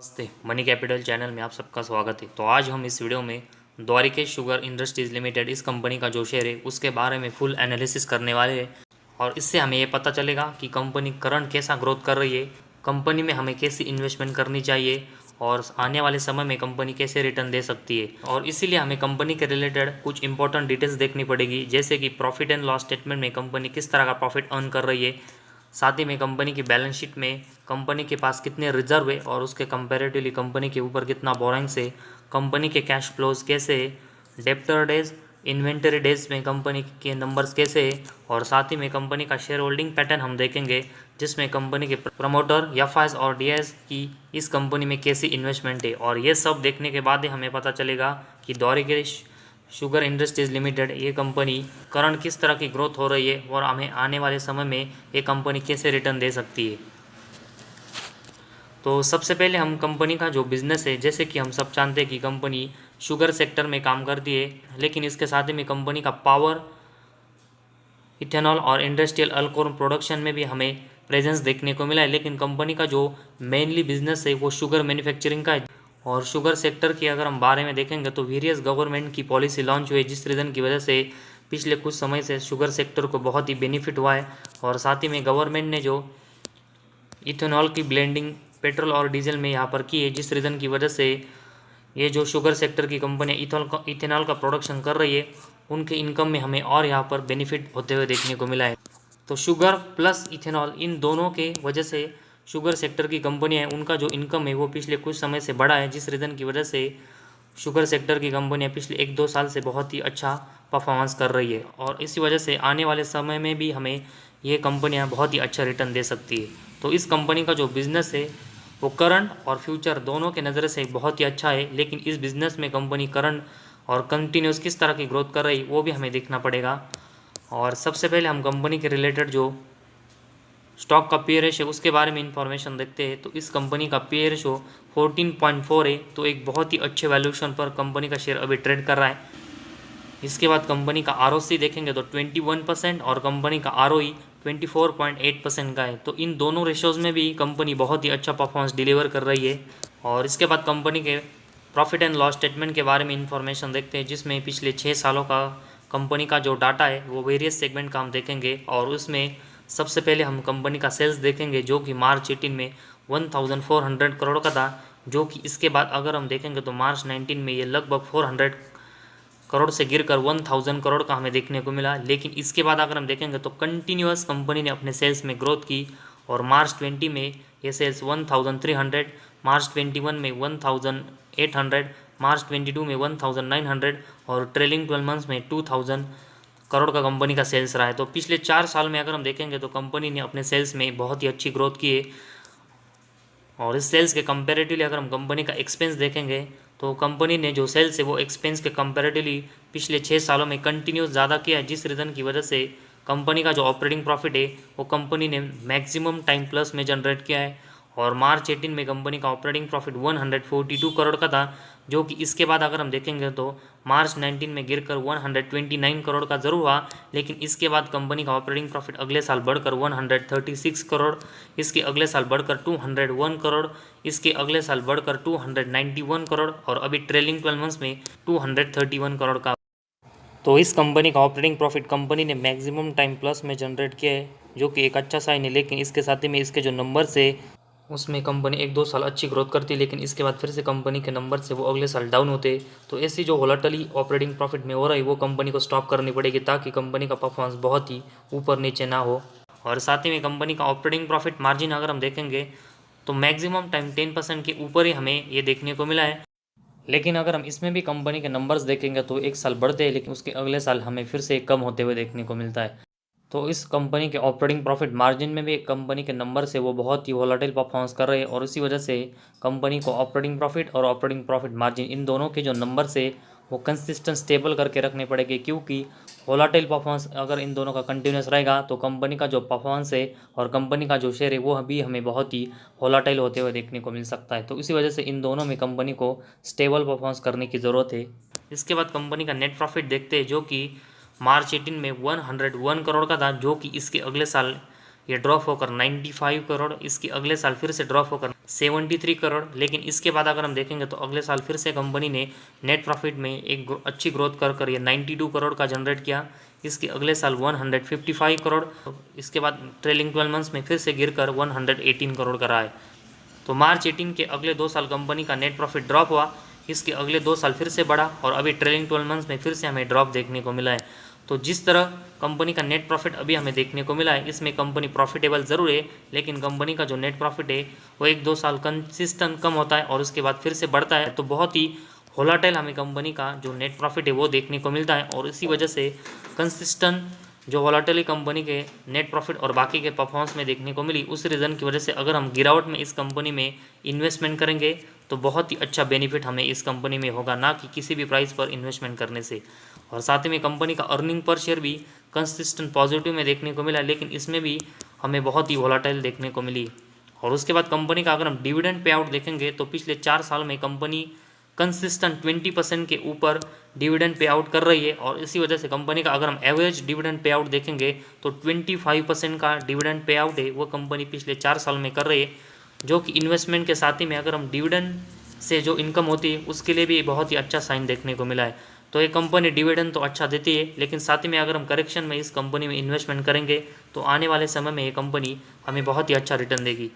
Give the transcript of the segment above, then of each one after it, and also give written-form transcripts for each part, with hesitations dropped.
नमस्ते, money capital channel में आप सबका स्वागत है। तो आज हम इस वीडियो में द्वारिकेश शुगर इंडस्ट्रीज़ लिमिटेड इस कंपनी का जो शेयर है उसके बारे में फुल एनालिसिस करने वाले हैं और इससे हमें ये पता चलेगा कि कंपनी करंट कैसा ग्रोथ कर रही है, कंपनी में हमें कैसी इन्वेस्टमेंट करनी चाहिए और आने वाले समय में कंपनी कैसे रिटर्न दे सकती है। और इसीलिए हमें कंपनी के रिलेटेड कुछ इंपॉर्टेंट डिटेल्स देखनी पड़ेगी, जैसे कि प्रॉफिट एंड लॉस स्टेटमेंट में कंपनी किस तरह का प्रॉफिट अर्न कर रही है, साथ ही में कंपनी की बैलेंस शीट में कंपनी के पास कितने रिजर्व है और उसके कंपैरेटिवली कंपनी के ऊपर कितना बोरिंग्स है, कंपनी के कैश फ्लोज कैसे है, डेप्टर डेज इन्वेंटरी डेज में कंपनी के नंबर्स कैसे है और साथ ही में कंपनी का शेयर होल्डिंग पैटर्न हम देखेंगे, जिसमें कंपनी के प्रमोटर एफआईएस और डीआईएस की इस कंपनी में कैसी इन्वेस्टमेंट है। और ये सब देखने के बाद ही हमें पता चलेगा कि द्वारिकेश शुगर इंडस्ट्रीज़ लिमिटेड ये कंपनी करंट किस तरह की ग्रोथ हो रही है और हमें आने वाले समय में ये कंपनी कैसे रिटर्न दे सकती है। तो सबसे पहले हम कंपनी का जो बिज़नेस है, जैसे कि हम सब जानते हैं कि कंपनी शुगर सेक्टर में काम करती है, लेकिन इसके साथ ही में कंपनी का पावर, इथेनॉल और इंडस्ट्रियल अल्कोहल प्रोडक्शन में भी हमें प्रेजेंस देखने को मिला है। लेकिन कंपनी का जो मेनली बिजनेस है वो शुगर मैन्युफैक्चरिंग का है। और शुगर सेक्टर की अगर हम बारे में देखेंगे तो वेरियस गवर्नमेंट की पॉलिसी लॉन्च हुई, जिस रीज़न की वजह से पिछले कुछ समय से शुगर सेक्टर को बहुत ही बेनिफिट हुआ है। और साथ ही में गवर्नमेंट ने जो इथेनॉल की ब्लेंडिंग पेट्रोल और डीजल में यहाँ पर की है, जिस रीज़न की वजह से ये जो शुगर सेक्टर की कंपनी इथेनॉल का प्रोडक्शन कर रही है, उनके इनकम में हमें और यहाँ पर बेनिफिट होते हुए देखने को मिला है। तो शुगर प्लस इथेनॉल इन दोनों के वजह से शुगर सेक्टर की कंपनियाँ हैं, उनका जो इनकम है वो पिछले कुछ समय से बढ़ा है, जिस रीज़न की वजह से शुगर सेक्टर की कंपनियाँ पिछले 1-2 साल से बहुत ही अच्छा परफॉर्मेंस कर रही है। और इसी वजह से आने वाले समय में भी हमें ये कंपनियाँ बहुत ही अच्छा रिटर्न दे सकती है। तो इस कंपनी का जो बिज़नेस है वो करंट और फ्यूचर दोनों के नज़र से बहुत ही अच्छा है, लेकिन इस बिज़नेस में कंपनी करंट और कंटिन्यूस किस तरह की ग्रोथ कर रही है वो भी हमें देखना पड़ेगा। और सबसे पहले हम कंपनी के रिलेटेड जो स्टॉक का पी रेशो उसके बारे में इंफॉर्मेशन देखते हैं। तो इस कंपनी का पी रेशो 14.4 है, तो एक बहुत ही अच्छे वैल्यूएशन पर कंपनी का शेयर अभी ट्रेड कर रहा है। इसके बाद कंपनी का आरओसी देखेंगे तो 21% और कंपनी का आरओई 24.8% का है। तो इन दोनों रेशोज़ में भी कंपनी बहुत ही अच्छा परफॉर्मेंस डिलीवर कर रही है। और इसके बाद कंपनी के प्रॉफिट एंड लॉस स्टेटमेंट के बारे में इंफॉर्मेशन देखते हैं, जिसमें पिछले 6 सालों का कंपनी का जो डाटा है वो वेरियस सेगमेंट का हम देखेंगे। और उसमें सबसे पहले हम कंपनी का सेल्स देखेंगे, जो कि मार्च 18 में 1400 करोड़ का था, जो कि इसके बाद अगर हम देखेंगे तो मार्च 19 में ये लगभग 400 करोड़ से गिरकर 1000 करोड़ का हमें देखने को मिला। लेकिन इसके बाद अगर हम देखेंगे तो कंटिन्यूअस कंपनी ने अपने सेल्स में ग्रोथ की और मार्च 20 में ये सेल्स 1300, मार्च 21 में 1800, मार्च 22 में 1900 और ट्रेलिंग 12 मंथ्स में 2000 करोड़ का कंपनी का सेल्स रहा है। तो पिछले 4 साल में अगर हम देखेंगे तो कंपनी ने अपने सेल्स में बहुत ही अच्छी ग्रोथ की है। और इस सेल्स के कंपैरेटिवली अगर हम कंपनी का एक्सपेंस देखेंगे तो कंपनी ने जो सेल्स है वो एक्सपेंस के कंपैरेटिवली पिछले 6 सालों में कंटिन्यूस ज़्यादा किया है, जिस रीज़न की वजह से कंपनी का जो ऑपरेटिंग प्रॉफिट है वो कंपनी ने मैक्सिमम टाइम प्लस में जनरेट किया है। और मार्च 18 में कंपनी का ऑपरेटिंग प्रॉफिट 142 करोड़ का था, जो कि इसके बाद अगर हम देखेंगे तो मार्च 19 में गिरकर 129 करोड़ का ज़रूर हुआ, लेकिन इसके बाद कंपनी का ऑपरेटिंग प्रॉफिट अगले साल बढ़कर 136 करोड़, इसके अगले साल बढ़कर 201 करोड़, इसके अगले साल बढ़कर 291 करोड़ और अभी ट्रेलिंग 12 मंथ्स में 231 करोड़ का। तो इस कंपनी का ऑपरेटिंग प्रॉफिट कंपनी ने मैक्सिमम टाइम प्लस में जनरेट किया है, जो कि एक अच्छा साइन है। लेकिन इसके साथ ही में इसके जो नंबर्स है उसमें कंपनी 1-2 साल अच्छी ग्रोथ करती है, लेकिन इसके बाद फिर से कंपनी के नंबर से वो अगले साल डाउन होते। तो ऐसी जो वोलेटिलिटी ऑपरेटिंग प्रॉफिट में हो रहा है वो कंपनी को स्टॉप करनी पड़ेगी, ताकि कंपनी का परफॉर्मेंस बहुत ही ऊपर नीचे ना हो। और साथ ही में कंपनी का ऑपरेटिंग प्रॉफिट मार्जिन अगर हम देखेंगे तो मैक्सिमम टाइम 10% के ऊपर ही हमें ये देखने को मिला है। लेकिन अगर हम इसमें भी कंपनी के नंबर्स देखेंगे तो एक साल बढ़ते हैं, लेकिन उसके अगले साल हमें फिर से कम होते हुए देखने को मिलता है। तो इस कंपनी के ऑपरेटिंग प्रॉफिट मार्जिन में भी कंपनी के नंबर से वो बहुत ही वोलेटाइल परफॉर्मेंस कर रहे हैं, और इसी वजह से कंपनी को ऑपरेटिंग प्रॉफिट और ऑपरेटिंग प्रॉफिट मार्जिन इन दोनों के जो नंबर से वो कंसिस्टेंट स्टेबल करके रखने पड़ेंगे, क्योंकि वोलेटाइल परफॉर्मेंस अगर इन दोनों का कंटिन्यूस रहेगा तो कंपनी का जो परफॉर्मेंस है और कंपनी का जो शेयर है वो भी हमें बहुत ही वोलेटाइल होते हुए देखने को मिल सकता है। तो इसी वजह से इन दोनों में कंपनी को स्टेबल परफॉर्मेंस करने की ज़रूरत है। इसके बाद कंपनी का नेट प्रॉफिट देखते हैं, जो कि मार्च 18 में 101 करोड़ का था, जो कि इसके अगले साल ये ड्रॉप होकर 95 करोड़, इसकी अगले साल फिर से ड्रॉप होकर 73 करोड़। लेकिन इसके बाद अगर हम देखेंगे तो अगले साल फिर से कंपनी ने नेट प्रॉफिट में एक अच्छी ग्रोथ कर ये 92 करोड़ का जनरेट किया। इसके अगले साल 155 करोड़, इसके बाद ट्रेलिंग 12 मंथ्स में फिर से गिरकर 118 करोड़ का रहा है। तो मार्च 18 के अगले 2 साल कंपनी का नेट प्रॉफिट ड्रॉप हुआ, इसके अगले 2 साल फिर से बढ़ा और अभी ट्रेलिंग 12 मंथ्स में फिर से हमें ड्रॉप देखने को मिला है। तो जिस तरह कंपनी का नेट प्रॉफिट अभी हमें देखने को मिला है, इसमें कंपनी प्रॉफिटेबल ज़रूर है, लेकिन कंपनी का जो नेट प्रॉफिट है वो 1-2 साल कंसिस्टेंट कम होता है और उसके बाद फिर से बढ़ता है। तो बहुत ही वोलेटाइल हमें कंपनी का जो नेट प्रॉफिट है वो देखने को मिलता है और इसी वजह से कंसिस्टेंट जो वोलेटिलिटी कंपनी के नेट प्रॉफिट और बाकी के परफॉर्मेंस में देखने को मिली, उस रीज़न की वजह से अगर हम गिरावट में इस कंपनी में इन्वेस्टमेंट करेंगे तो बहुत ही अच्छा बेनिफिट हमें इस कंपनी में होगा, ना कि किसी भी प्राइस पर इन्वेस्टमेंट करने से। और साथ ही में कंपनी का अर्निंग पर शेयर भी कंसिस्टेंट पॉजिटिव में देखने को मिला, लेकिन इसमें भी हमें बहुत ही वोलेटाइल देखने को मिली। और उसके बाद कंपनी का अगर हम डिविडेंड पे आउट देखेंगे तो पिछले 4 साल में कंपनी कंसिस्टेंट 20% के ऊपर डिविडेंड पे आउट कर रही है और इसी वजह से कंपनी का अगर हम एवरेज डिविडेंड पे आउट देखेंगे तो 25% का डिविडेंड पे आउट है वो कंपनी पिछले 4 साल में कर रही है, जो कि इन्वेस्टमेंट के साथ ही में अगर हम डिविडेंड से जो इनकम होती है उसके लिए भी बहुत ही अच्छा साइन देखने को मिला है। तो ये कंपनी डिविडेंड तो अच्छा देती है, लेकिन साथ ही में अगर हम करेक्शन में इस कंपनी में इन्वेस्टमेंट करेंगे तो आने वाले समय में ये कंपनी हमें बहुत ही अच्छा रिटर्न देगी।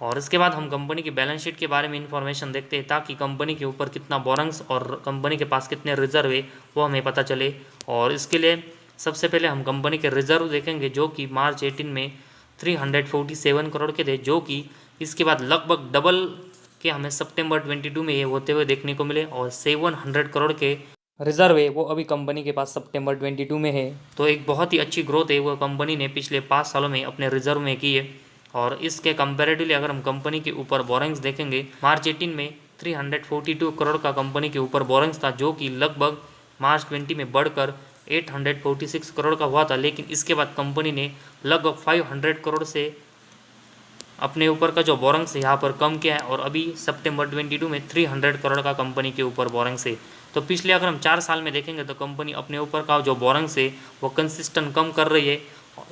और इसके बाद हम कंपनी की बैलेंस शीट के बारे में इन्फॉर्मेशन देखते हैं, ताकि कंपनी के ऊपर कितना बोरंग्स और कंपनी के पास कितने रिजर्व है वो हमें पता चले। और इसके लिए सबसे पहले हम कंपनी के रिजर्व देखेंगे, जो कि मार्च 18 में 347 करोड़ के थे, जो कि इसके बाद लगभग डबल के हमें सितंबर 22 में ये होते हुए देखने को मिले और 700 करोड़ के रिजर्व है वो अभी कंपनी के पास सितंबर 22 में है। तो एक बहुत ही अच्छी ग्रोथ है वो कंपनी ने पिछले 5 सालों में अपने रिजर्व में की है। और इसके कंपैरेटिवली अगर हम कंपनी के ऊपर बोरिंग्स देखेंगे, मार्च 18 में 342 करोड़ का कंपनी के ऊपर बोरिंग्स था, जो कि लगभग मार्च 20 में बढ़कर 846 करोड़ का हुआ था। लेकिन इसके बाद कंपनी ने लगभग 500 करोड़ से अपने ऊपर का जो बोरिंग्स है यहाँ पर कम किया है और अभी सितंबर 22 में 300 करोड़ का कंपनी के ऊपर बोरिंग्स है। तो पिछले अगर हम 4 साल में देखेंगे तो कंपनी अपने ऊपर का जो बोरिंग्स है वो कंसिस्टेंट कम कर रही है,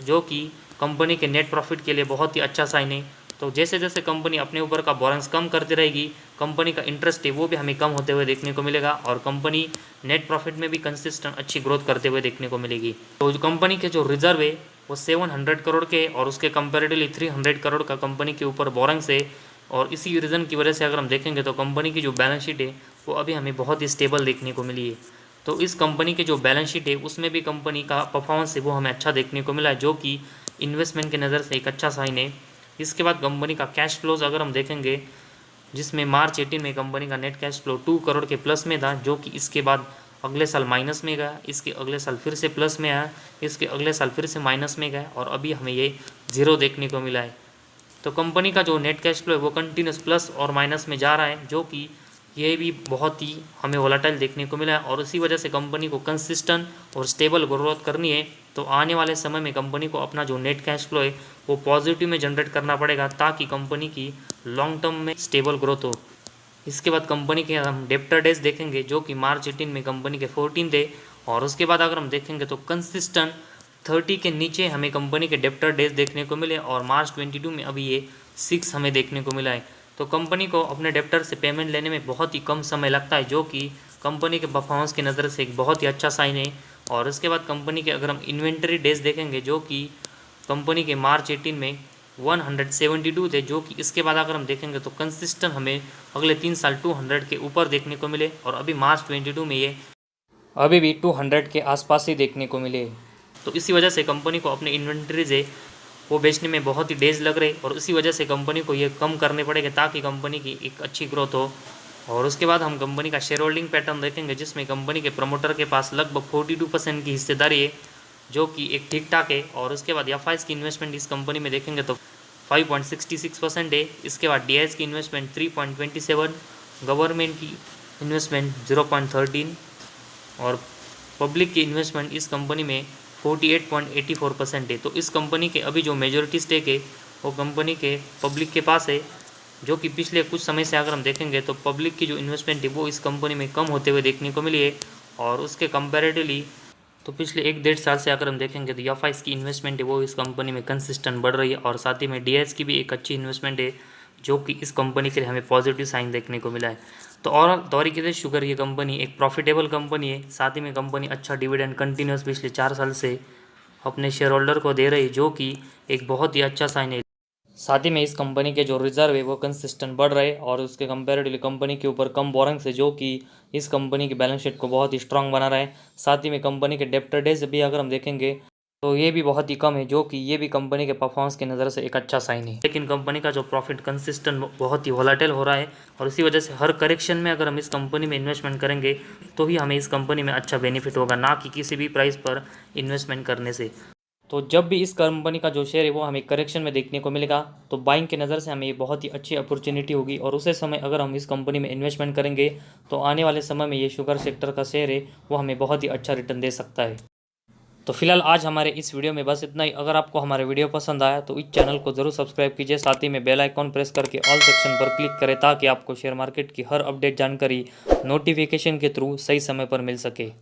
जो कि कंपनी के नेट प्रॉफिट के लिए बहुत ही अच्छा साइन है। तो जैसे जैसे कंपनी अपने ऊपर का बोरिंग्स कम करती रहेगी, कंपनी का इंटरेस्ट है वो भी हमें कम होते हुए देखने को मिलेगा और कंपनी नेट प्रॉफिट में भी कंसिस्टेंट अच्छी ग्रोथ करते हुए देखने को मिलेगी। तो जो कंपनी के जो रिजर्व है वो 700 करोड़ के और उसके कंपेरेटिवली 300 करोड़ का कंपनी के ऊपर बोरिंग्स है। और इसी रीज़न की वजह से अगर हम देखेंगे तो कंपनी की जो बैलेंस शीट है वो अभी हमें बहुत ही स्टेबल देखने को मिली है। तो इस कंपनी की जो बैलेंस शीट है उसमें भी कंपनी का परफॉर्मेंस है वो हमें अच्छा देखने को मिला है, जो कि इन्वेस्टमेंट की नज़र से एक अच्छा साइन है। इसके बाद कंपनी का कैश फ्लोज अगर हम देखेंगे, जिसमें मार्च 18 में कंपनी का नेट कैश फ्लो 2 करोड़ के प्लस में था, जो कि इसके बाद अगले साल माइनस में गया, इसके अगले साल फिर से प्लस में आया, इसके अगले साल फिर से माइनस में गया और अभी हमें ये 0 देखने को मिला है। तो कंपनी का जो नेट कैश फ्लो है वो कंटिन्यूस प्लस और माइनस में जा रहा है, जो कि ये भी बहुत ही हमें वोलेटाइल देखने को मिला है। और इसी वजह से कंपनी को कंसिस्टेंट और स्टेबल ग्रोथ करनी है, तो आने वाले समय में कंपनी को अपना जो नेट कैश फ्लो है वो पॉजिटिव में जनरेट करना पड़ेगा, ताकि कंपनी की लॉन्ग टर्म में स्टेबल ग्रोथ हो। इसके बाद कंपनी के हम डेप्टर डेज देखेंगे, जो कि मार्च 18 में कंपनी के 14 थे और उसके बाद अगर हम देखेंगे तो कंसिस्टेंट 30 के नीचे हमें कंपनी के डेप्टर डेज देखने को मिले और मार्च 22 में अभी ये 6 हमें देखने को मिला है। तो कंपनी को अपने डेप्टर से पेमेंट लेने में बहुत ही कम समय लगता है, जो कि कंपनी के परफॉर्मेंस की नज़र से एक बहुत ही अच्छा साइन है। और इसके बाद कंपनी के अगर हम इन्वेंटरी डेज देखेंगे, जो कि कंपनी के मार्च 18 में 172 थे, जो कि इसके बाद अगर हम देखेंगे तो कंसिस्टेंट हमें अगले 3 साल 200 के ऊपर देखने को मिले और अभी मार्च 22 में ये अभी भी 200 के आसपास ही देखने को मिले। तो इसी वजह से कंपनी को अपने इन्वेंटरीज है वो बेचने में बहुत ही डेज लग रहे और इसी वजह से कंपनी को ये कम करने पड़ेंगे, ताकि कंपनी की एक अच्छी ग्रोथ हो। और उसके बाद हम कंपनी का शेयर होल्डिंग पैटर्न देखेंगे, जिसमें कंपनी के प्रमोटर के पास लगभग 42% की हिस्सेदारी है, जो कि एक ठीक ठाक है। और उसके बाद एफआईज की इन्वेस्टमेंट इस कंपनी में देखेंगे तो 5.66% है। इसके बाद डीआईएस की इन्वेस्टमेंट 3.27, गवर्नमेंट की इन्वेस्टमेंट 0.13 और पब्लिक की इन्वेस्टमेंट इस कंपनी में 48.84% है। तो इस कंपनी के अभी जो मेजॉरिटी स्टेक है वो कंपनी के पब्लिक के पास है, जो कि पिछले कुछ समय से अगर हम देखेंगे तो पब्लिक की जो इन्वेस्टमेंट है वो इस कंपनी में कम होते हुए देखने को मिली है। और उसके कंपैरेटिवली तो पिछले 1-1.5 साल से अगर हम देखेंगे तो एफआईज की इन्वेस्टमेंट है वो इस कंपनी में कंसिस्टेंट बढ़ रही है, और साथ ही में डीआईएस की भी एक अच्छी इन्वेस्टमेंट है जो कि इस कंपनी के लिए हमें पॉजिटिव साइन देखने को मिला है। तो और तरीके से शुगर ये कंपनी एक प्रॉफिटेबल कंपनी है, साथ ही में कंपनी अच्छा डिविडेंड कंटिन्यूस पिछले 4 साल से अपने शेयर होल्डर को दे रही है, जो कि एक बहुत ही अच्छा साइन है। साथ ही में इस कंपनी के जो रिजर्व है वो कंसिस्टेंट बढ़ रहे और उसके कंपैरेटिवली कंपनी के ऊपर कम बोरिंग्स है, जो कि इस कंपनी की बैलेंस शीट को बहुत ही स्ट्रांग बना रहा है। साथ ही में कंपनी के डेब्टर डेज भी अगर हम देखेंगे तो ये भी बहुत ही कम है, जो कि ये भी कंपनी के परफॉर्मेंस की नज़र से एक अच्छा साइन है। लेकिन कंपनी का जो प्रॉफिट कंसिस्टेंट बहुत ही वोलेटाइल हो रहा है, और इसी वजह से हर करेक्शन में अगर हम इस कंपनी में इन्वेस्टमेंट करेंगे तो ही हमें इस कंपनी में अच्छा बेनिफिट होगा, ना कि किसी भी प्राइस पर इन्वेस्टमेंट करने से। तो जब भी इस कंपनी का जो शेयर है वो हमें करेक्शन में देखने को मिलेगा तो बाइंग की नज़र से हमें ये बहुत ही अच्छी अपॉर्चुनिटी होगी, और उसी समय अगर हम इस कंपनी में इन्वेस्टमेंट करेंगे तो आने वाले समय में ये शुगर सेक्टर का शेयर है वो हमें बहुत ही अच्छा रिटर्न दे सकता है। तो फिलहाल आज हमारे इस वीडियो में बस इतना ही। अगर आपको हमारे वीडियो पसंद आया तो इस चैनल को ज़रूर सब्सक्राइब कीजिए, साथ ही में बेल आइकॉन प्रेस करके ऑल सेक्शन पर क्लिक करें ताकि आपको शेयर मार्केट की हर अपडेट जानकारी नोटिफिकेशन के थ्रू सही समय पर मिल सके।